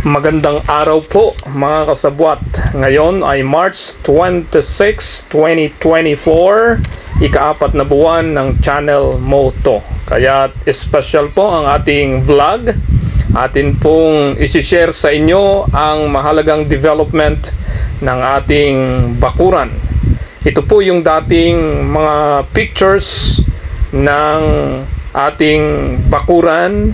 Magandang araw po mga kasabwat. Ngayon ay March 26, 2024, ika-4 na buwan ng channel Moto. Kaya special po ang ating vlog. Atin pong isi-share sa inyo ang mahalagang development ng ating bakuran. Ito po yung dating mga pictures ng ating bakuran,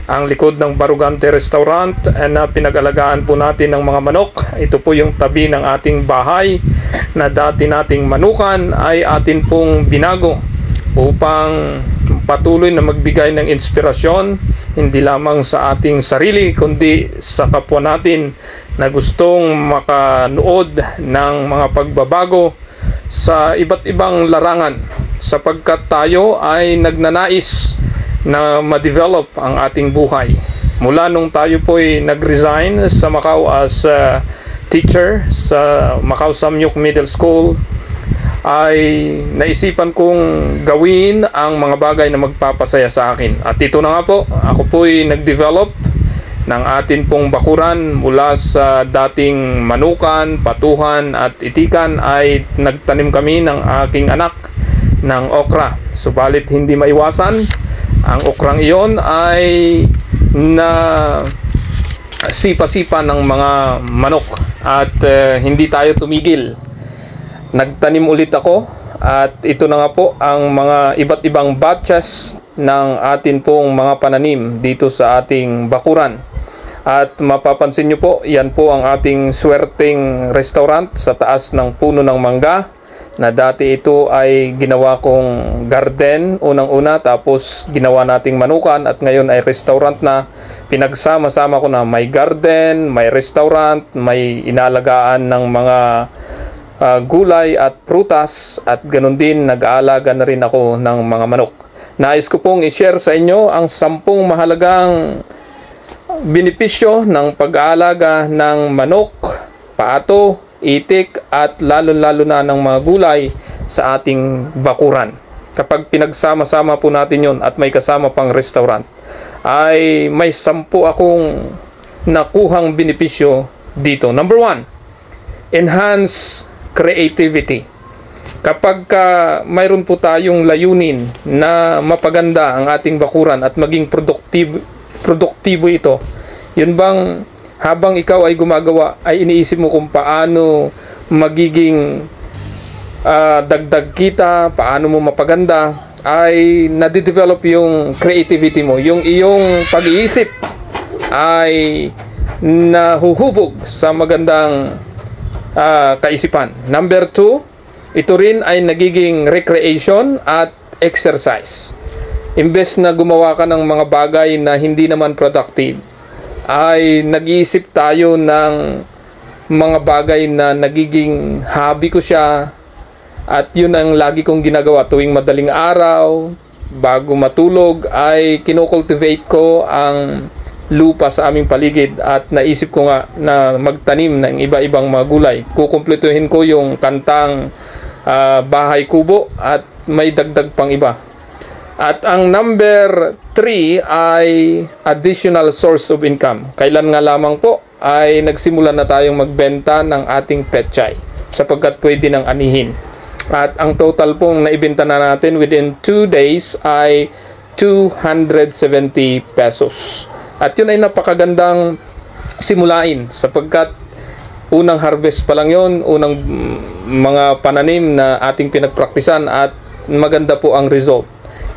ang likod ng Barugante Restaurant na pinag-alagaan po natin ng mga manok. Ito po yung tabi ng ating bahay na dati nating manukan ay atin pong binago upang patuloy na magbigay ng inspirasyon hindi lamang sa ating sarili kundi sa kapwa natin na gustong makanood ng mga pagbabago sa iba't ibang larangan, sapagkat tayo ay nagnanais na ma-develop ang ating buhay. Mula nung tayo po'y nag-resign sa Macau as teacher sa Macau Samyuc Middle School, ay naisipan kong gawin ang mga bagay na magpapasaya sa akin. At ito na nga po, ako po'y nag-develop ng atin pong bakuran mula sa dating manukan, patuhan at itikan, ay nagtanim kami ng aking anak ng okra. Subalit hindi maiwasan, ang okrang iyon ay na sipa-sipa ng mga manok at hindi tayo tumigil. Nagtanim ulit ako at ito na nga po ang mga iba't ibang batches ng atin pong mga pananim dito sa ating bakuran. At mapapansin nyo po, yan po ang ating swerteng restaurant sa taas ng puno ng mangga, na dati ito ay ginawa kong garden unang-una, tapos ginawa nating manukan, at ngayon ay restaurant na. Pinagsama-sama ko na may garden, may restaurant, may inalagaan ng mga gulay at prutas, at ganun din nag-aalaga na rin ako ng mga manok. Nais ko pong i-share sa inyo ang 10 mahalagang benepisyo ng pag-aalaga ng manok, pato, itik at lalo-lalo na ng mga gulay sa ating bakuran. Kapag pinagsama-sama po natin yon at may kasama pang restaurant, ay may 10 akong nakuhang benepisyo dito. Number 1, enhance creativity. Kapag mayroon po tayong layunin na mapaganda ang ating bakuran at maging produktibo ito, yun bang habang ikaw ay gumagawa ay iniisip mo kung paano magiging dagdag kita, paano mo mapaganda, ay nadidevelop yung creativity mo, yung iyong pag-iisip ay nahuhubog sa magandang kaisipan. Number 2, ito rin ay nagiging recreation at exercise. Imbes na gumawa ka ng mga bagay na hindi naman productive, ay nag-iisip tayo ng mga bagay na nagiging hobby ko siya, at yun ang lagi kong ginagawa tuwing madaling araw bago matulog, ay kinocultivate ko ang lupa sa aming paligid, at naisip ko nga na magtanim ng iba-ibang mga gulay. Kukumpletuhin ko yung kantang bahay kubo at may dagdag pang iba. At ang number 3 ay additional source of income. Kailan nga lamang po ay nagsimula na tayong magbenta ng ating petchay, sapagkat pwede nang anihin. At ang total pong naibenta na natin within 2 days ay 270 pesos. At yun ay napakagandang simulain, sapagkat unang harvest pa lang yun, unang mga pananim na ating pinagpraktisan, at maganda po ang result.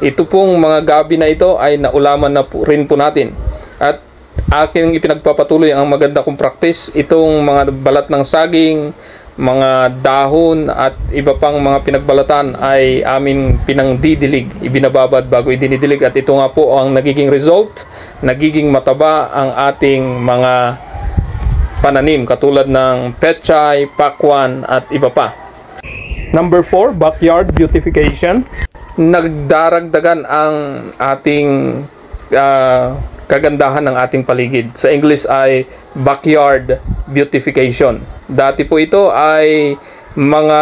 Ito pong mga gabi na ito ay naulaman na po rin po natin. At aking ipinagpapatuloy ang maganda kong practice, itong mga balat ng saging, mga dahon at iba pang mga pinagbalatan ay amin pinangdidilig, ibinababad bago idinidilig. At ito nga po ang nagiging result, nagiging mataba ang ating mga pananim katulad ng petchay, pakwan at iba pa. Number 4, backyard beautification. Nagdaragdagan ang ating kagandahan ng ating paligid. Sa English ay backyard beautification. Dati po ito ay mga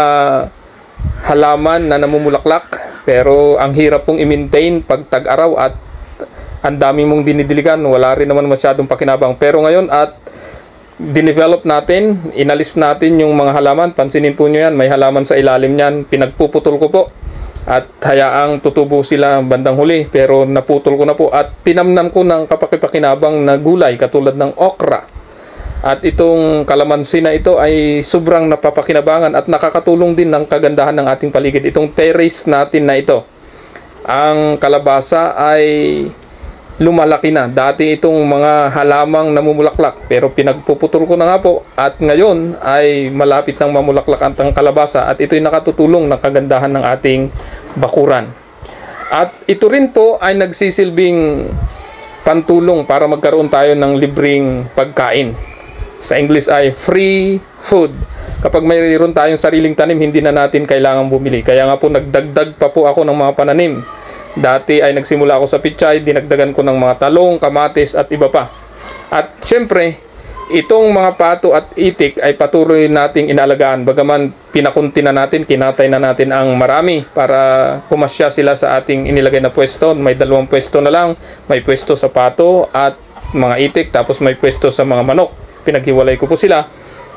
halaman na namumulaklak, pero ang hirap pong i-maintain pag tag-araw at ang dami mong dinidiligan, wala rin naman masyadong pakinabang. Pero ngayon at dinevelop natin, inalis natin yung mga halaman. Pansinin po nyo yan, may halaman sa ilalim yan. Pinagpuputol ko po at hayaang tutubo sila bandang huli, pero naputol ko na po at pinamnan ko ng kapakipakinabang na gulay katulad ng okra. At itong kalamansi na ito ay sobrang napapakinabangan at nakakatulong din ng kagandahan ng ating paligid. Itong terrace natin na ito, ang kalabasa ay lumalaki na. Dati itong mga halamang namumulaklak, pero pinagpuputol ko na nga po at ngayon ay malapit nang mamulaklak ang kalabasa at ito'y nakatutulong ng kagandahan ng ating bakuran. At ito rin po ay nagsisilbing pantulong para magkaroon tayo ng libreng pagkain. Sa English ay free food. Kapag mayroon tayong sariling tanim, hindi na natin kailangang bumili. Kaya nga po nagdagdag pa po ako ng mga pananim. Dati ay nagsimula ako sa pichay, dinagdagan ko ng mga talong, kamatis at iba pa. At syempre, itong mga pato at itik ay patuloy nating inalagaan. Bagaman pinakunti na natin, kinatay na natin ang marami para pumasya sila sa ating inilagay na pwesto. May 2 pwesto na lang. May pwesto sa pato at mga itik, tapos may pwesto sa mga manok. Pinaghiwalay ko po sila,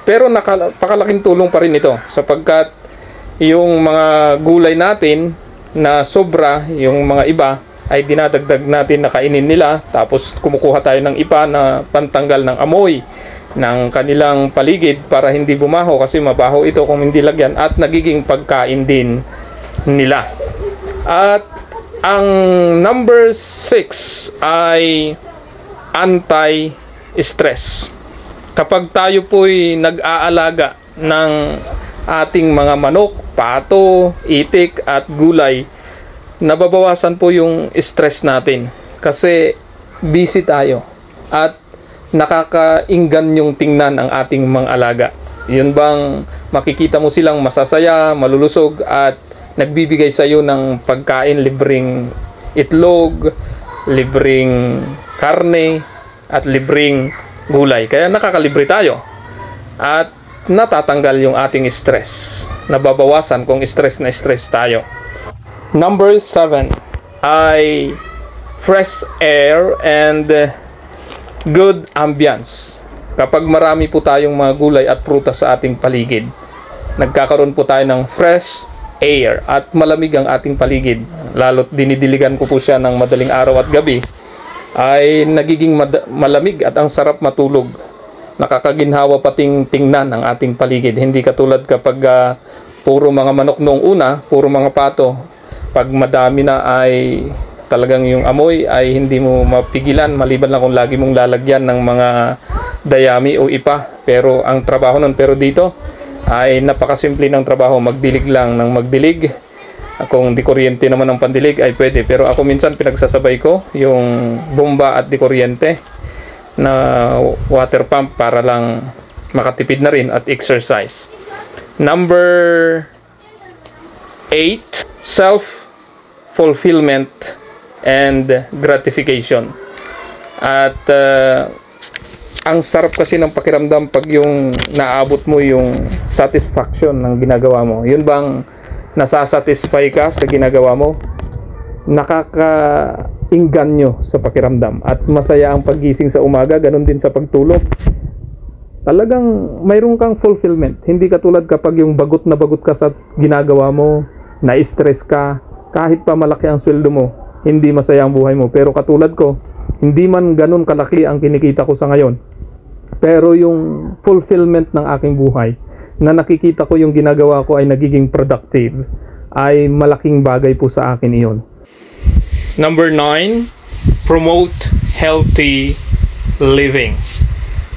pero napakalaking tulong pa rin ito sapagkat yung mga gulay natin na sobra, yung mga iba ay dinadagdag natin na kainin nila, tapos kumukuha tayo ng ipa na pantanggal ng amoy ng kanilang paligid para hindi bumaho, kasi mabaho ito kung hindi lagyan, at nagiging pagkain din nila. At ang number 6 ay anti-stress. Kapag tayo po'y nag-aalaga ng ating mga manok, pato, itik at gulay, nababawasan po yung stress natin kasi busy tayo at nakakainggan yung tingnan ang ating mga alaga. Yun bang makikita mo silang masasaya, malulusog at nagbibigay sa iyo ng pagkain, libreng itlog, libreng karne at libreng gulay. Kaya nakakalibre tayo at natatanggal yung ating stress. Nababawasan kung stress na stress tayo. Number 7 ay fresh air and good ambience. Kapag marami po tayong mga gulay at prutas sa ating paligid, nagkakaroon po tayo ng fresh air at malamig ang ating paligid. Lalo't dinidiligan ko po siya ng madaling araw at gabi, ay nagiging malamig at ang sarap matulog. Nakakaginhawa pating tingnan ang ating paligid. Hindi katulad kapag puro mga manok noong una, puro mga pato. Pag madami na ay talagang yung amoy ay hindi mo mapigilan, maliban lang kung lagi mong lalagyan ng mga dayami o ipa. Pero ang trabaho nun, pero dito ay napakasimple ng trabaho. Magdilig lang ng magdilig. Kung di kuryente naman ang pandilig ay pwede, pero ako minsan pinagsasabay ko yung bomba at di kuryente na water pump para lang makatipid na rin at exercise. Number 8, self-fulfillment and gratification. At ang sarap kasi ng pakiramdam pag yung naabot mo yung satisfaction ng ginagawa mo. Yun bang nasasatisfy ka sa ginagawa mo, nakakainganyo sa pakiramdam at masaya ang paggising sa umaga, ganun din sa pagtulog. Talagang mayroon kang fulfillment. Hindi katulad kapag yung bagot na bagot ka sa ginagawa mo, na-stress ka, kahit pa malaki ang sweldo mo, hindi masaya ang buhay mo. Pero katulad ko, hindi man ganun kalaki ang kinikita ko sa ngayon, pero yung fulfillment ng aking buhay, na nakikita ko yung ginagawa ko ay nagiging productive, ay malaking bagay po sa akin iyon. Number 9, promote healthy living.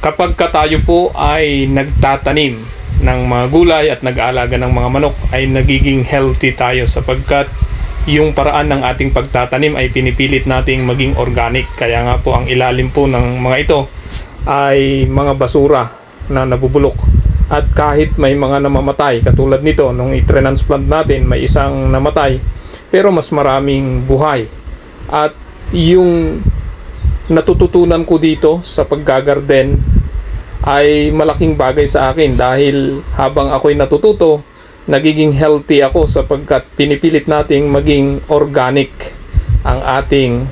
Kapag tayo po ay nagtatanim ng mga gulay at nag-aalaga ng mga manok, ay nagiging healthy tayo sapagkat yung paraan ng ating pagtatanim ay pinipilit nating maging organic. Kaya nga po ang ilalim po ng mga ito ay mga basura na nabubulok. At kahit may mga namamatay, katulad nito, nung i-transplant natin, may isang namatay, pero mas maraming buhay. At yung natututunan ko dito sa paggagarden ay malaking bagay sa akin dahil habang ako'y natututo, nagiging healthy ako sapagkat pinipilit nating maging organic ang ating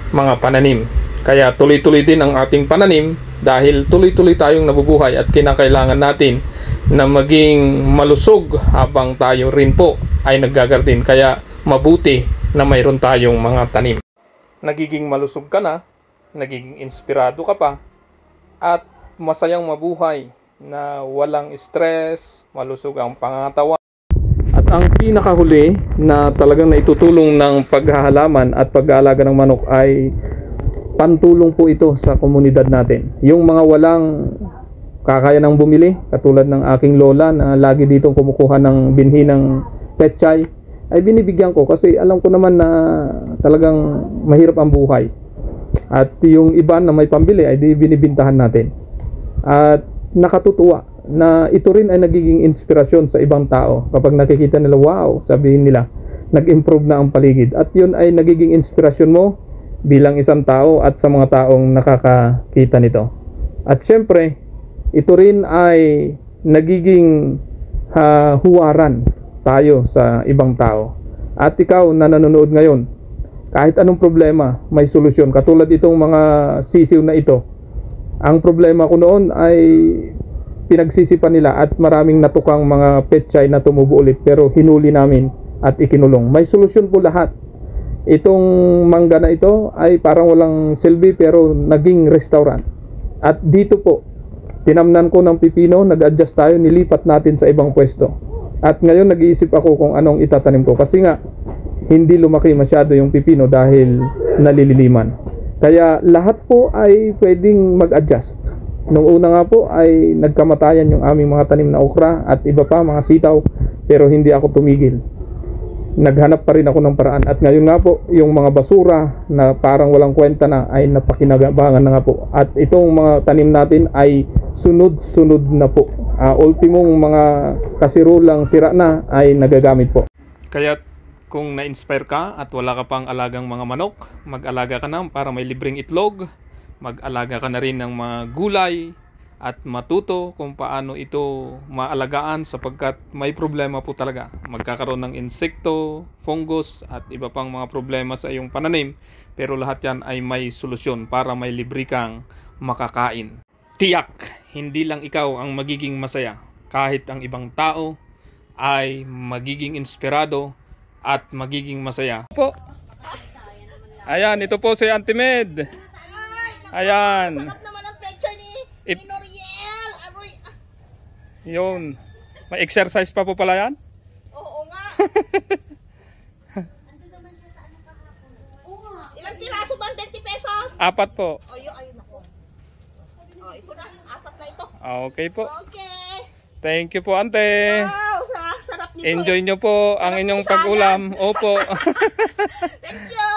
mga pananim. Kaya tuloy-tuloy din ang ating pananim dahil tuloy-tuloy tayong nabubuhay at kinakailangan natin na maging malusog habang tayo rin po ay naggagardin. Kaya mabuti na mayroon tayong mga tanim. Nagiging malusog ka na, nagiging inspirado ka pa, at masayang mabuhay na walang stress, malusog ang pangangatawan. At ang pinakahuli na talagang naitutulong ng paghahalaman at pag-aalaga ng manok ay pantulong po ito sa komunidad natin. Yung mga walang kakaya ng bumili, katulad ng aking lola na lagi ditong kumukuha ng binhi ng petchay, ay binibigyan ko kasi alam ko naman na talagang mahirap ang buhay. At yung iba na may pambili ay di binibintahan natin. At nakatutuwa na ito rin ay nagiging inspirasyon sa ibang tao. Kapag nakikita nila, wow, sabihin nila, nag-improve na ang paligid. At yun ay nagiging inspirasyon mo bilang isang tao at sa mga taong nakakakita nito. At syempre, ito rin ay nagiging huwaran tayo sa ibang tao. At ikaw na nanonood ngayon, kahit anong problema, may solusyon. Katulad itong mga sisiw na ito. Ang problema ko noon ay pinagsisipan nila at maraming natukang mga petchay na tumubo ulit, pero hinuli namin at ikinulong. May solusyon po lahat. Itong mangga na ito ay parang walang silbi pero naging restaurant. At dito po, tinamnan ko ng pipino, nag-adjust tayo, nilipat natin sa ibang pwesto. At ngayon nag-iisip ako kung anong itatanim ko. Kasi nga, hindi lumaki masyado yung pipino dahil nalililiman. Kaya lahat po ay pwedeng mag-adjust. Nung una nga po ay nagkamatayan yung aming mga tanim na okra at iba pa, mga sitaw, pero hindi ako tumigil. Naghanap pa rin ako ng paraan. At ngayon nga po, yung mga basura na parang walang kwenta na ay napakinabangan na nga po. At itong mga tanim natin ay sunod-sunod na po. Ultimong mga kasirulang sira na ay nagagamit po. Kaya kung na-inspire ka at wala ka pang alagang mga manok, mag-alaga ka na para may libreng itlog. Mag-alaga ka na rin ng mga gulay at matuto kung paano ito maalagaan sapagkat may problema po talaga. Magkakaroon ng insekto, fungus at iba pang mga problema sa iyong pananim, pero lahat yan ay may solusyon para may libre kang makakain. Tiyak, hindi lang ikaw ang magiging masaya, kahit ang ibang tao ay magiging inspirado at magiging masaya po. Ayan, ito po si Auntie Med. Ayan. Sarap naman ang picture ni Noriel. Yun. May exercise pa po pala yan? Oo nga. Ilang piraso ba? 20 pesos? 4 po. Ayun ako. Ito na. 4 na ito. Okay po. Okay. Thank you po, Ante. Wow, sarap nito. Enjoy nyo po ang inyong pag-ulam. Opo. Thank you.